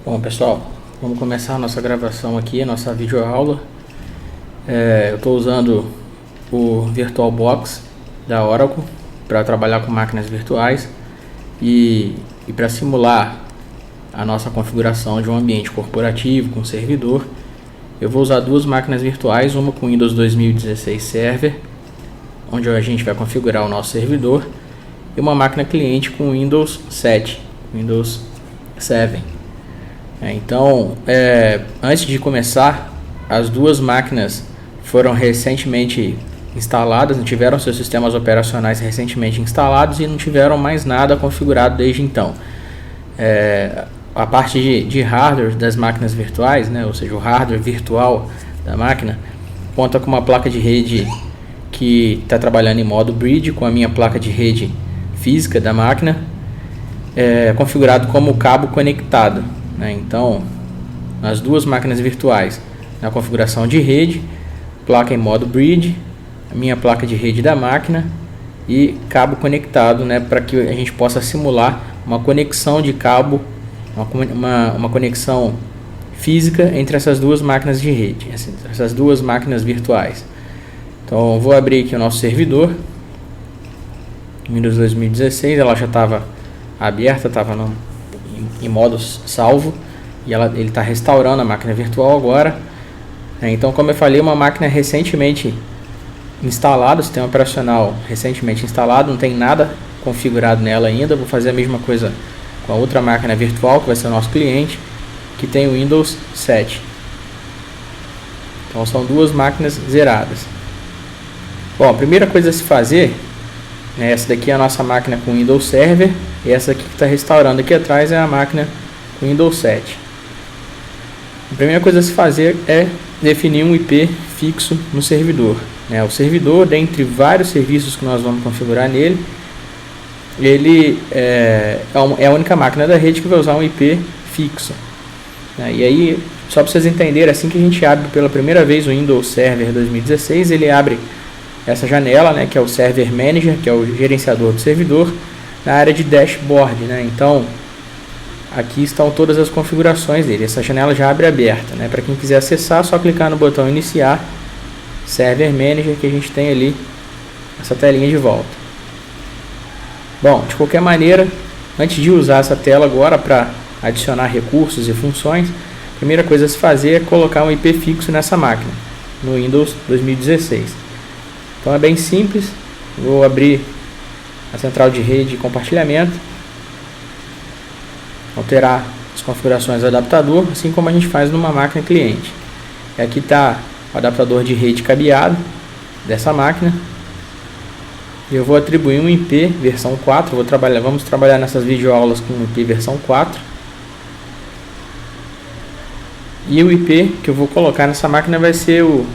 Bom, pessoal, vamos começar a nossa gravação aqui, a nossa videoaula. Eu estou usando o VirtualBox da Oracle para trabalhar com máquinas virtuais e para simular a nossa configuração de um ambiente corporativo com servidor. Eu vou usar duas máquinas virtuais, uma com Windows 2016 Server, onde a gente vai configurar o nosso servidor, e uma máquina cliente com Windows 7, Windows 7. Então, antes de começar, as duas máquinas foram recentemente instaladas, não tiveram seus sistemas operacionais recentemente instalados e não tiveram mais nada configurado desde então. A parte de hardware das máquinas virtuais, ou seja, o hardware virtual da máquina, conta com uma placa de rede que está trabalhando em modo bridge com a minha placa de rede física da máquina, configurado como cabo conectado. Então, nas duas máquinas virtuais, na configuração de rede, placa em modo bridge, a minha placa de rede da máquina e cabo conectado, para que a gente possa simular uma conexão de cabo, uma conexão física entre essas duas máquinas de rede, essas duas máquinas virtuais. Então, vou abrir aqui o nosso servidor, Windows 2016, ela já estava aberta, estava em modo salvo, e ele está restaurando a máquina virtual agora. Então, como eu falei, uma máquina recentemente instalada, sistema operacional recentemente instalado, não tem nada configurado nela ainda. Vou fazer a mesma coisa com a outra máquina virtual, que vai ser o nosso cliente, que tem o Windows 7. Então, são duas máquinas zeradas. Bom, a primeira coisa a se fazer, essa daqui é a nossa máquina com Windows Server, e essa aqui que está restaurando aqui atrás é a máquina com Windows 7. A primeira coisa a se fazer é definir um IP fixo no servidor. O servidor, dentre vários serviços que nós vamos configurar nele, ele é a única máquina da rede que vai usar um IP fixo. E aí, só para vocês entenderem, assim que a gente abre pela primeira vez o Windows Server 2016, ele abre essa janela, que é o Server Manager, que é o gerenciador do servidor, na área de dashboard. Então, aqui estão todas as configurações dele. Essa janela já abre aberta. Para quem quiser acessar, é só clicar no botão iniciar, Server Manager, que a gente tem ali essa telinha de volta. Bom, de qualquer maneira, antes de usar essa tela agora para adicionar recursos e funções, a primeira coisa a se fazer é colocar um IP fixo nessa máquina, no Windows 2016. Então é bem simples. Vou abrir a central de rede e compartilhamento, alterar as configurações do adaptador, assim como a gente faz numa máquina cliente. E aqui está o adaptador de rede cabeado dessa máquina. E eu vou atribuir um IP versão 4. Vamos trabalhar nessas videoaulas com IP versão 4. E o IP que eu vou colocar nessa máquina vai ser o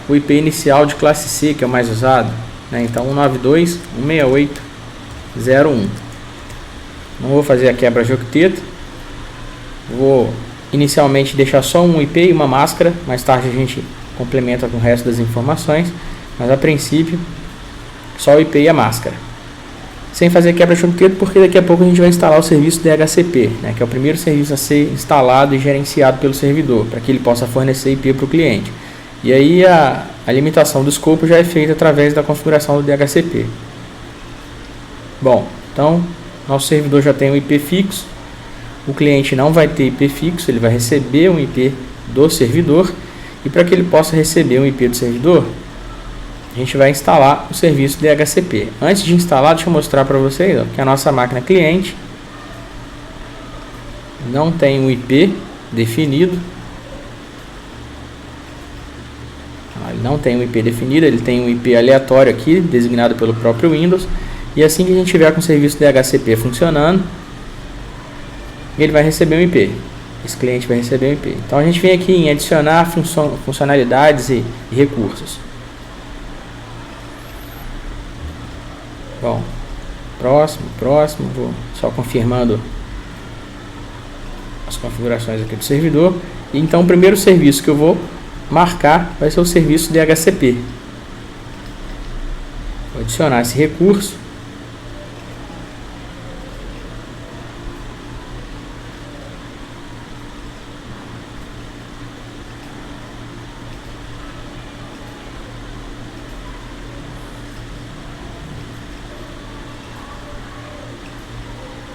IP inicial de classe C, que é o mais usado. Então 192.168.0.1. Não vou fazer a quebra de octeto. Vou inicialmente deixar só um IP e uma máscara. Mais tarde a gente complementa com o resto das informações. Mas a princípio, só o IP e a máscara. Sem fazer quebra de octeto, porque daqui a pouco a gente vai instalar o serviço DHCP, que é o primeiro serviço a ser instalado e gerenciado pelo servidor, para que ele possa fornecer IP para o cliente. E aí a limitação do escopo já é feita através da configuração do DHCP. Bom, então nosso servidor já tem um IP fixo. O cliente não vai ter IP fixo, ele vai receber um IP do servidor. E para que ele possa receber um IP do servidor, a gente vai instalar o serviço DHCP. Antes de instalar, deixa eu mostrar para vocês que a nossa máquina cliente não tem um IP definido. Ele não tem um IP definido, ele tem um IP aleatório aqui, designado pelo próprio Windows. E assim que a gente tiver com o serviço DHCP funcionando, ele vai receber um IP. Esse cliente vai receber um IP. Então a gente vem aqui em adicionar funcionalidades e recursos. Bom, próximo, vou só confirmando as configurações aqui do servidor. E então o primeiro serviço que eu vou marcar vai ser o serviço DHCP. Vou adicionar esse recurso.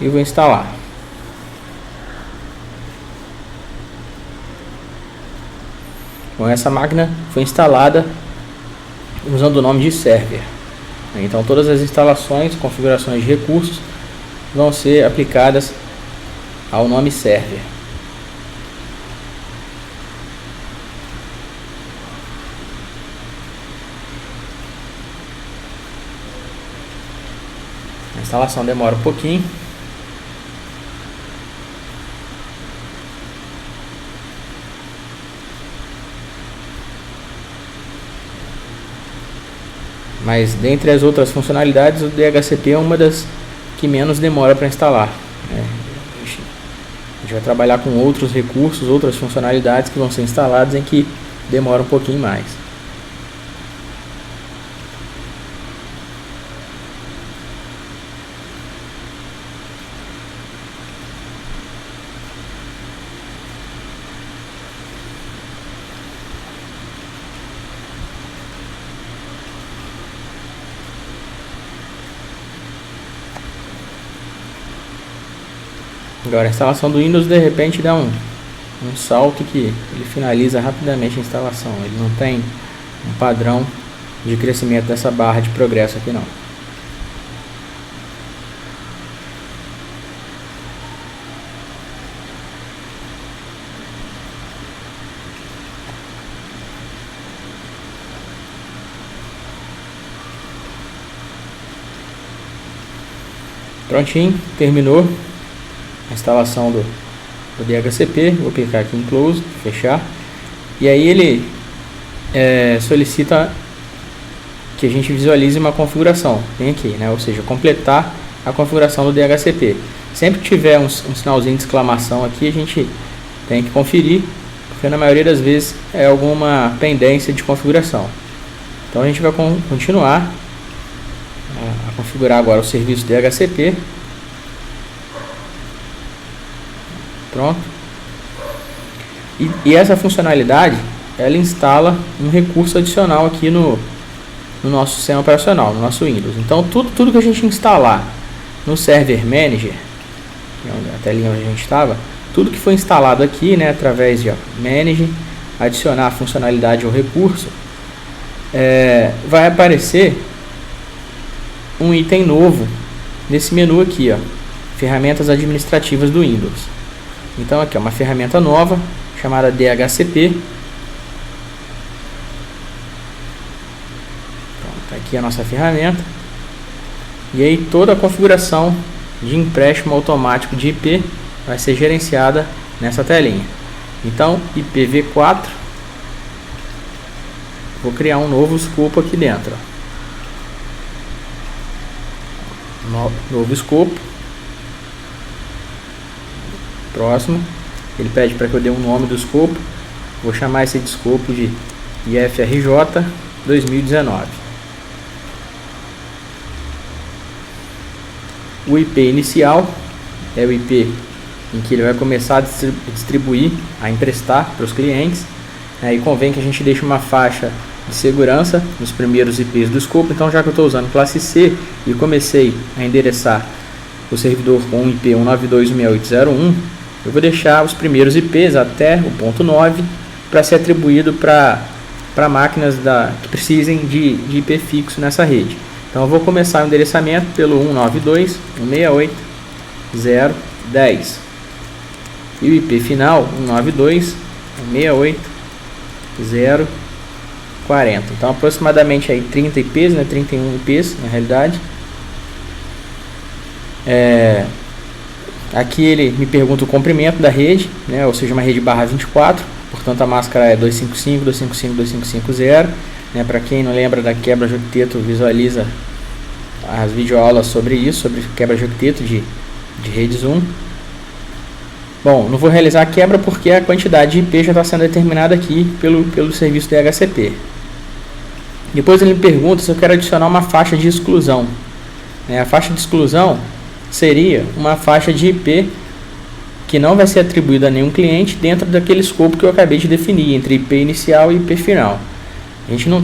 e vou instalar. Bom, essa máquina foi instalada usando o nome de server. Então todas as instalações, configurações de recursos vão ser aplicadas ao nome server. A instalação demora um pouquinho. Mas dentre as outras funcionalidades, o DHCP é uma das que menos demora para instalar. A gente vai trabalhar com outros recursos, outras funcionalidades que vão ser instaladas em que demora um pouquinho mais. Agora a instalação do Windows de repente dá um salto que ele finaliza rapidamente a instalação. Ele não tem um padrão de crescimento dessa barra de progresso aqui não. Prontinho, terminou a instalação do DHCP. Vou clicar aqui em Close, fechar, e aí ele solicita que a gente visualize uma configuração. Tem aqui, né? Ou seja, completar a configuração do DHCP. Sempre que tiver um sinalzinho de exclamação aqui, a gente tem que conferir, porque na maioria das vezes é alguma pendência de configuração. Então a gente vai continuar a configurar agora o serviço DHCP. Pronto. E essa funcionalidade, ela instala um recurso adicional aqui no nosso sistema operacional, no nosso Windows. Então tudo que a gente instalar no Server Manager, a telinha onde a gente estava, tudo que foi instalado aqui, né, através de Manage, adicionar a funcionalidade ao recurso, vai aparecer um item novo nesse menu aqui, ferramentas administrativas do Windows. Então aqui é uma ferramenta nova chamada DHCP. Pronto, aqui é a nossa ferramenta. E aí toda a configuração de empréstimo automático de IP vai ser gerenciada nessa telinha. Então IPv4, vou criar um novo escopo aqui dentro. Novo escopo. Próximo, ele pede para que eu dê um nome do escopo. Vou chamar esse de escopo de IFRJ 2019. O IP inicial é o IP em que ele vai começar a distribuir, a emprestar para os clientes. E convém que a gente deixe uma faixa de segurança nos primeiros IPs do escopo. Então, já que eu estou usando classe C e comecei a endereçar o servidor com o IP 192.168.0.1, eu vou deixar os primeiros IPs até o ponto 9 para ser atribuído para máquinas que precisem de IP fixo nessa rede. Então eu vou começar o endereçamento pelo 192.168.0.10 e o IP final 192.168.0.40. Então aproximadamente aí 30 IPs, né, 31 IPs na realidade. Aqui ele me pergunta o comprimento da rede, né, ou seja, uma rede barra 24, portanto a máscara é 255.255.255.0, né, para quem não lembra da quebra de octeto, visualiza as videoaulas sobre isso, sobre quebra de octeto de redes 1. Bom, não vou realizar a quebra porque a quantidade de IP já está sendo determinada aqui pelo serviço DHCP. Depois ele me pergunta se eu quero adicionar uma faixa de exclusão. A faixa de exclusão seria uma faixa de IP que não vai ser atribuída a nenhum cliente dentro daquele escopo que eu acabei de definir, entre IP inicial e IP final. A gente não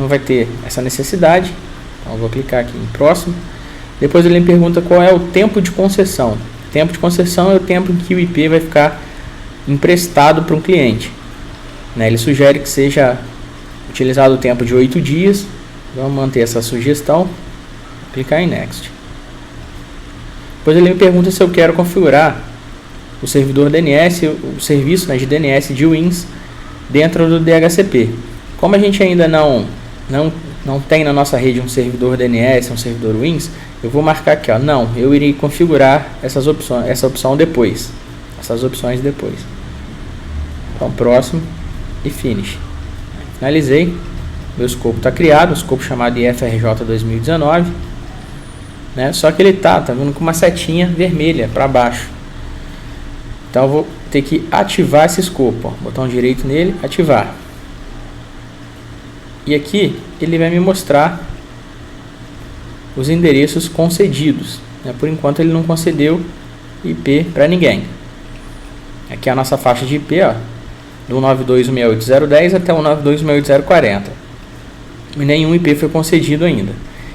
vai ter essa necessidade. Então eu vou clicar aqui em próximo. Depois ele me pergunta qual é o tempo de concessão. O tempo de concessão é o tempo em que o IP vai ficar emprestado para um cliente. Ele sugere que seja utilizado o tempo de 8 dias. Vamos manter essa sugestão. Clicar em Next. Depois ele me pergunta se eu quero configurar o servidor DNS, o serviço de DNS de Wins dentro do DHCP. Como a gente ainda não tem na nossa rede um servidor DNS, um servidor Wins, eu vou marcar aqui, não, eu irei configurar essa opção depois. Essas opções depois. Então, próximo e Finish. Finalizei. Meu escopo está criado, um escopo chamado IFRJ 2019. Só que ele tá vindo com uma setinha vermelha para baixo. Então eu vou ter que ativar esse escopo. Botão direito nele, ativar. E aqui ele vai me mostrar os endereços concedidos. Por enquanto ele não concedeu IP para ninguém. Aqui é a nossa faixa de IP, do 192.168.010 até o 192.168.040. E nenhum IP foi concedido ainda.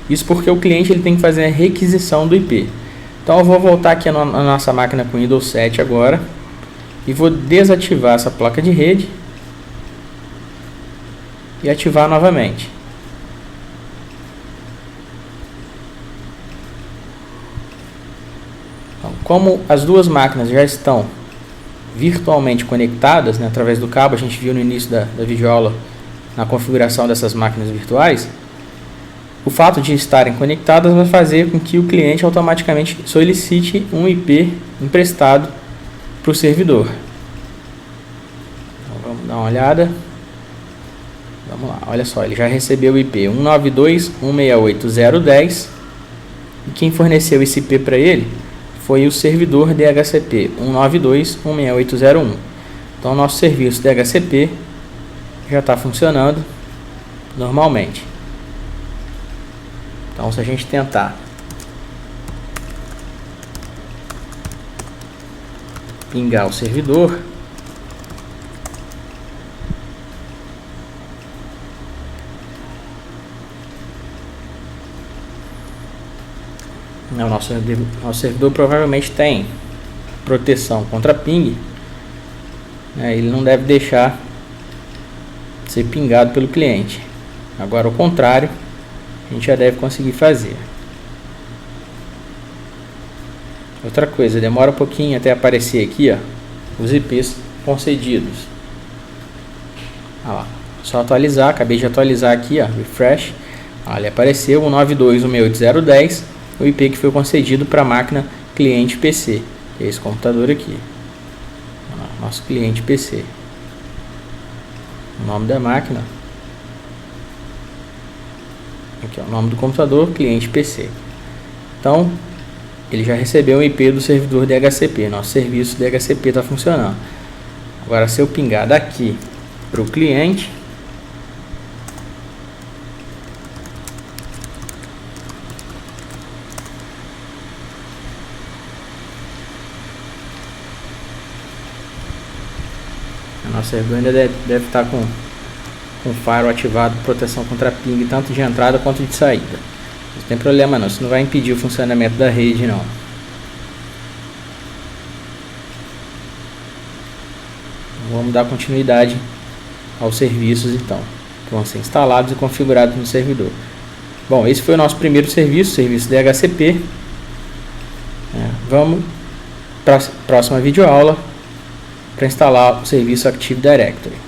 Isso porque o cliente ele tem que fazer a requisição do IP. Então eu vou voltar aqui na nossa máquina com Windows 7 agora e vou desativar essa placa de rede e ativar novamente. Então, como as duas máquinas já estão virtualmente conectadas, através do cabo, a gente viu no início da videoaula na configuração dessas máquinas virtuais, o fato de estarem conectadas vai fazer com que o cliente automaticamente solicite um IP emprestado para o servidor. Então, vamos dar uma olhada. Vamos lá, olha só, ele já recebeu o IP 192.168.010 e quem forneceu esse IP para ele foi o servidor DHCP 192.168.001. Então, o nosso serviço DHCP já está funcionando normalmente. Então, se a gente tentar pingar o servidor, o nosso servidor provavelmente tem proteção contra ping, ele não deve deixar ser pingado pelo cliente. Agora, ao contrário, a gente já deve conseguir fazer. Outra coisa, demora um pouquinho até aparecer aqui, os IPs concedidos. Lá, só atualizar, acabei de atualizar aqui, refresh. Ele apareceu o 92.168.010, o IP que foi concedido para a máquina cliente PC, que é esse computador aqui. Nosso cliente PC. O nome da máquina. Aqui, o nome do computador, cliente PC. Então, ele já recebeu o IP do servidor DHCP. Nosso serviço DHCP está funcionando. Agora, se eu pingar daqui para o cliente, o nosso servidor ainda deve estar com o firewall ativado, proteção contra ping, tanto de entrada quanto de saída. Não tem problema não, isso não vai impedir o funcionamento da rede não. Vamos dar continuidade aos serviços então, que vão ser instalados e configurados no servidor. Bom, esse foi o nosso primeiro serviço DHCP. Vamos para a próxima videoaula para instalar o serviço Active Directory.